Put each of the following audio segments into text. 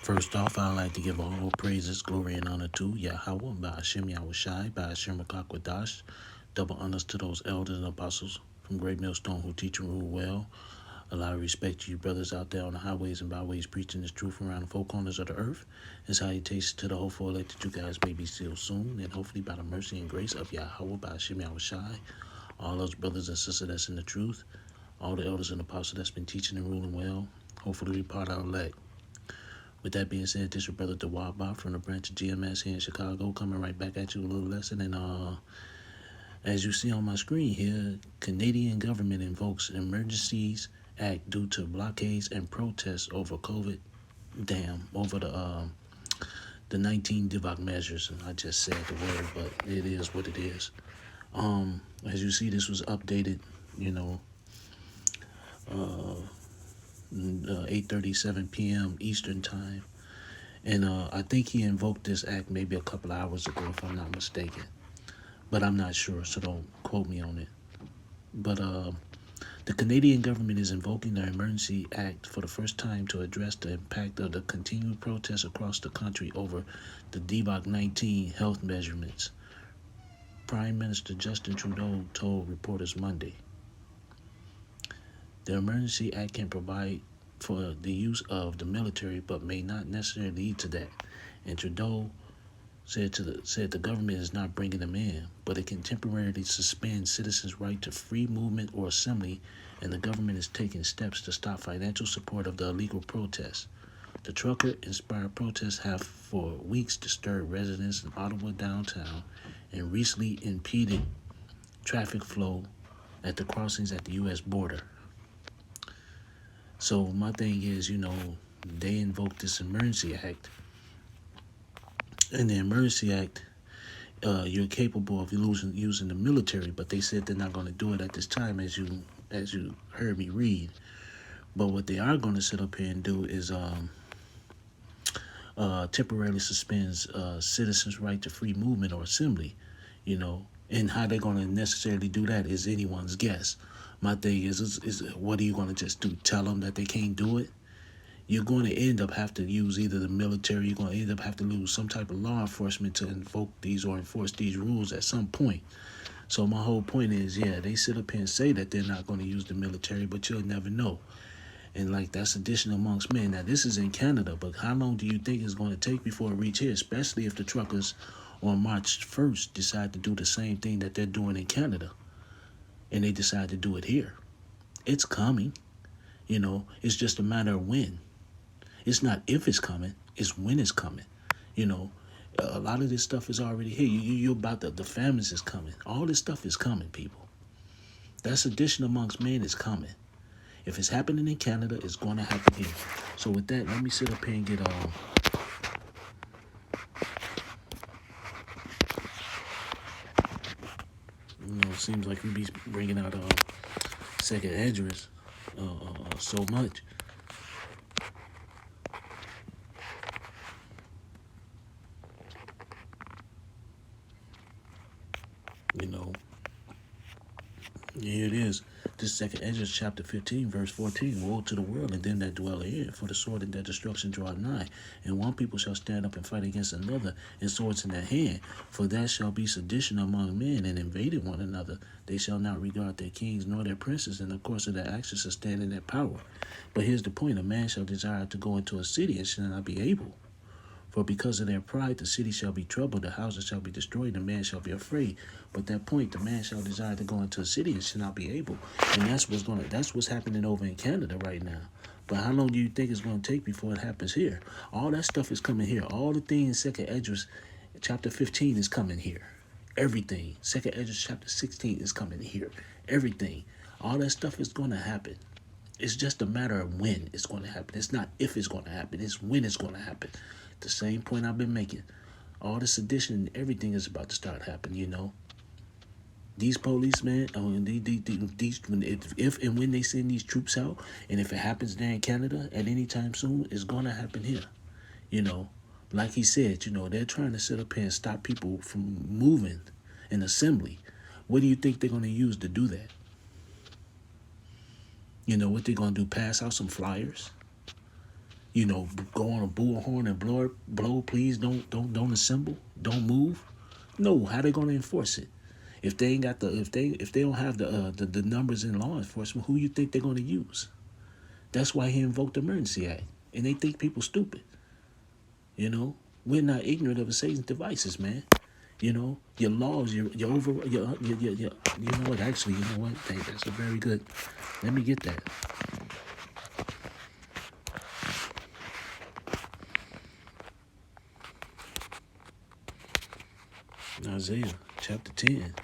First off, I'd like to give all praises, glory, and honor to Yahweh, by Hashem Yahushai, by Hashem Rakakwadash. Double honors to those elders and apostles from Great Millstone who teach and rule well. A lot of respect to you brothers out there on the highways and byways preaching this truth around the four corners of the earth. And salutations to the hopeful elect that you guys may be sealed soon, and hopefully by the mercy and grace of Yahweh, by Hashem Yahushai. All those brothers and sisters that's in the truth, all the elders and apostles that's been teaching and ruling well, hopefully we part our elect. With that being said, this is your brother Dawaba from the branch of GMS here in Chicago, coming right back at you with a little lesson. And as you see on my screen here, Canadian government invokes Emergencies Act due to blockades and protests over COVID. Over the 19 DIVOC measures. And I just said the word, but it is what it is. As you see, this was updated, 8:37 p.m. Eastern time. And I think he invoked this act maybe a couple of hours ago, if I'm not mistaken. But I'm not sure, so don't quote me on it. But the Canadian government is invoking the Emergency Act for the first time to address the impact of the continued protests across the country over the DIVOC-19 health measurements. Prime Minister Justin Trudeau told reporters Monday. The Emergency Act can provide for the use of the military, but may not necessarily lead to that. And Trudeau said the government is not bringing them in, but it can temporarily suspend citizens' right to free movement or assembly, and the government is taking steps to stop financial support of the illegal protests. The trucker-inspired protests have for weeks disturbed residents in Ottawa downtown and recently impeded traffic flow at the crossings at the U.S. border. So my thing is, they invoked this Emergency Act. In the Emergency Act, you're capable of using the military, but they said they're not going to do it at this time, as you heard me read. But what they are going to sit up here and do is temporarily suspends citizens' right to free movement or assembly, And how they're going to necessarily do that is anyone's guess. My thing is what are you going to just do? Tell them that they can't do it? You're going to end up have to use either the military, you're going to end up have to lose some type of law enforcement to invoke these or enforce these rules at some point. So my whole point is, they sit up here and say that they're not going to use the military, but you'll never know. And that's sedition amongst men. Now this is in Canada, but how long do you think it's going to take before it reach here, especially if the truckers on March 1st decide to do the same thing that they're doing in Canada and they decide to do it here? It's coming. It's just a matter of when. It's not if it's coming, it's when it's coming. A lot of this stuff is already here. You're about the famines is coming. All this stuff is coming, people. That sedition amongst men is coming. If it's happening in Canada, it's going to happen here. So with that, let me sit up here and get it seems like we be bringing out second address so much. Here it is. This second Ezra chapter 15, verse 14. Woe to the world and them that dwell herein, for the sword and their destruction draw nigh. And one people shall stand up and fight against another, and swords in their hand. For that shall be sedition among men, and invading one another. They shall not regard their kings nor their princes, and the course of their actions shall stand in their power. But here's the point. A man shall desire to go into a city, and shall not be able. For because of their pride, the city shall be troubled, the houses shall be destroyed, the man shall be afraid. But that point, the man shall desire to go into a city and shall not be able. And that's what's happening over in Canada right now. But how long do you think it's going to take before it happens here? All that stuff is coming here. All the things in 2nd Esdras chapter 15 is coming here. Everything. 2nd Esdras chapter 16 is coming here. Everything. All that stuff is going to happen. It's just a matter of when it's going to happen. It's not if it's going to happen. It's when it's going to happen. The same point I've been making. All the sedition and everything is about to start happening, These policemen, if and when they send these troops out, and if it happens there in Canada at any time soon, it's going to happen here. Like he said, they're trying to sit up here and stop people from moving in assembly. What do you think they're going to use to do that? What they're going to do, pass out some flyers? go on a bullhorn and blow. Please don't assemble, don't move. No, how they gonna enforce it? If they ain't got if they don't have the numbers in law enforcement, who you think they're gonna use? That's why he invoked the Emergency Act, and they think people stupid. We're not ignorant of Satan's devices, man. Your laws, your over, your you know what? Actually, you know what? That's a very good. Let me get that. Isaiah chapter 10,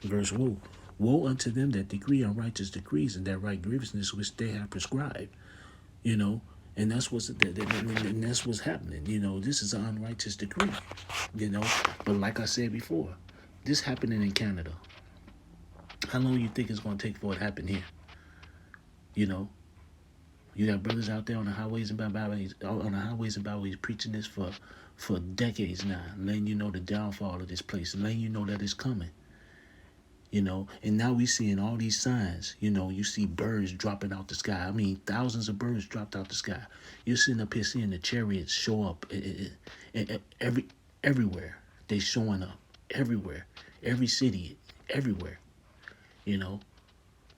verse 1. Woe unto them that decree unrighteous decrees and that write grievousness which they have prescribed. And that's what's happening. This is an unrighteous decree. But like I said before, this happening in Canada. How long you think it's gonna take for it to happen here? You got brothers out there on the highways and byways preaching this for decades now, letting you know the downfall of this place, and letting you know that it's coming. And now we seeing all these signs. You see birds dropping out the sky. I mean, thousands of birds dropped out the sky. You're sitting up here seeing the chariots show up everywhere. They showing up everywhere, every city, everywhere.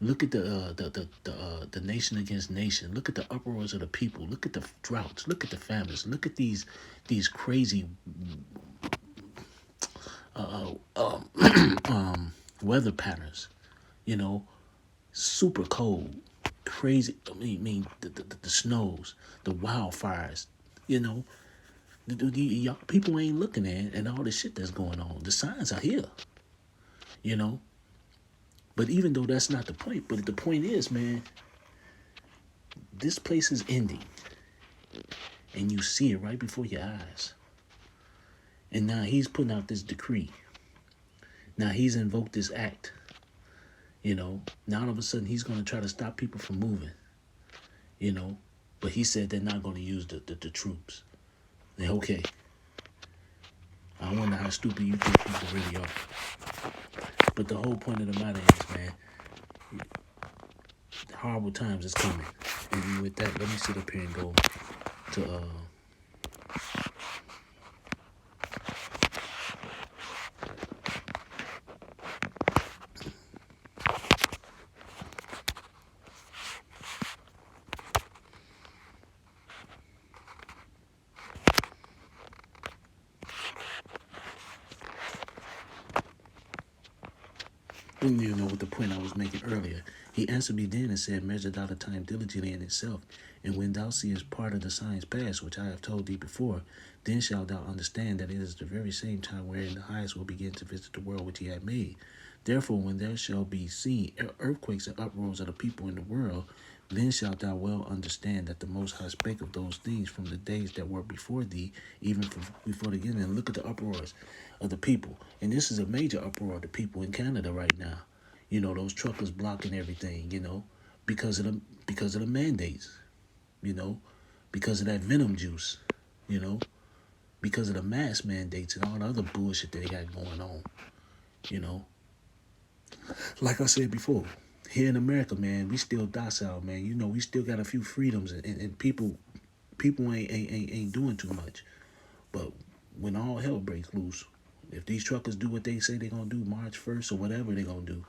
Look at the nation against nation. Look at the uproars of the people. Look at the droughts. Look at the famines. Look at these crazy weather patterns. Super cold, crazy. The snows, the wildfires. Y'all people ain't looking at all the shit that's going on. The signs are here. But even though that's not the point, but the point is, man, this place is ending. And you see it right before your eyes. And now he's putting out this decree. Now he's invoked this act. Now all of a sudden he's going to try to stop people from moving. But he said they're not going to use the troops. They're okay. I wonder how stupid you think people really are. But the whole point of the matter is, man, horrible times is coming. And with that, let me sit up here and go to with the point I was making earlier. He answered me then and said, measure thou the time diligently in itself, and when thou seest part of the signs past, which I have told thee before, then shalt thou understand that it is the very same time wherein the highest will begin to visit the world which he had made. Therefore, when there shall be seen earthquakes and uproars of the people in the world, then shalt thou well understand that the Most High spake of those things from the days that were before thee, even from before the beginning. And look at the uproars of the people. And this is a major uproar of the people in Canada right now. Those truckers blocking everything, because of the mandates, because of that venom juice, because of the mask mandates and all the other bullshit that they got going on, Like I said before, here in America, man, we still docile, man. We still got a few freedoms, and people ain't doing too much. But when all hell breaks loose, if these truckers do what they say they're gonna do March 1st or whatever they're gonna do,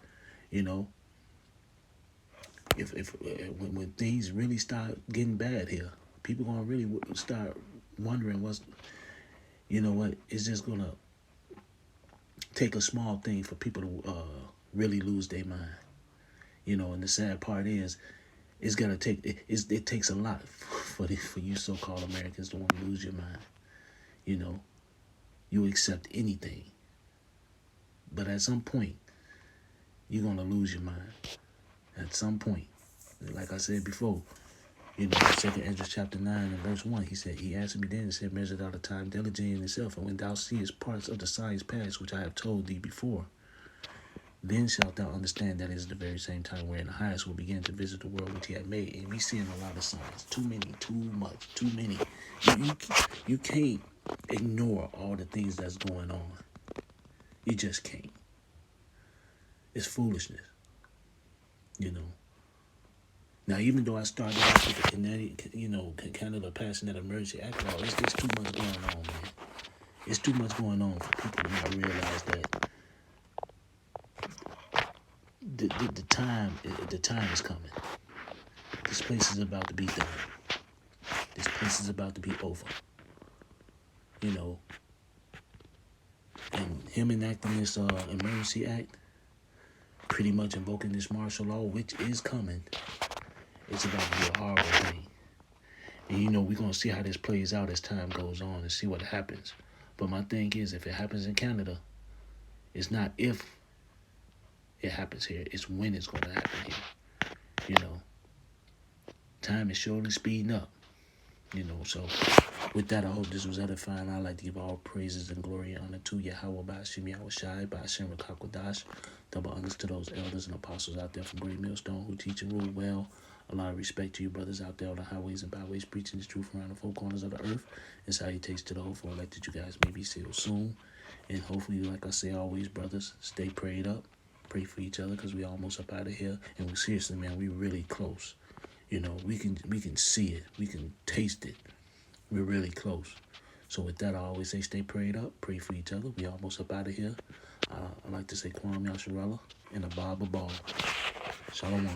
if when things really start getting bad here, people gonna really start wondering it's just gonna take a small thing for people to really lose their mind. And the sad part is, it's gonna take it takes a lot for you so-called Americans to want to lose your mind. You accept anything, but at some point you're gonna lose your mind. At some point, like I said before, 2nd Ezra chapter 9 and verse 1, he answered me then and said, measure thou the time diligently in itself, and when thou seest parts of the signs past which I have told thee before, then shalt thou understand that it is the very same time wherein the highest will begin to visit the world which he had made. And we seeing a lot of signs. Too many, too much, too many. You can't ignore all the things that's going on. You just can't. It's foolishness. Now, even though I started off with the Canada passing that emergency act law, it's too much going on, man. It's too much going on for people to not realize that the time is coming. This place is about to be done. This place is about to be over. You know, and him enacting this emergency act, pretty much invoking this martial law, which is coming, it's about to be a horrible thing. And we're going to see how this plays out as time goes on and see what happens. But my thing is, if it happens in Canada, it's not if it happens here, it's when it's going to happen here. Time is surely speeding up. So with that, I hope this was edifying. I'd like to give all praises and glory and honor to Yahweh Ba'ashim Yahushai, Ba'ashim Rakakwadash, double honors to those elders and apostles out there from Great Millstone who teach and rule well. A lot of respect to you brothers out there on the highways and byways preaching this truth around the four corners of the earth. And salutations to the hopeful elect that you guys may be sealed soon. And hopefully, like I say always, brothers, stay prayed up. Pray for each other because we almost up out of here. And seriously, man, we really close. We can see it. We can taste it. We're really close. So with that, I always say stay prayed up. Pray for each other. We almost up out of here. I like to say Kwam Yasharella and Abba Ball. Shalom.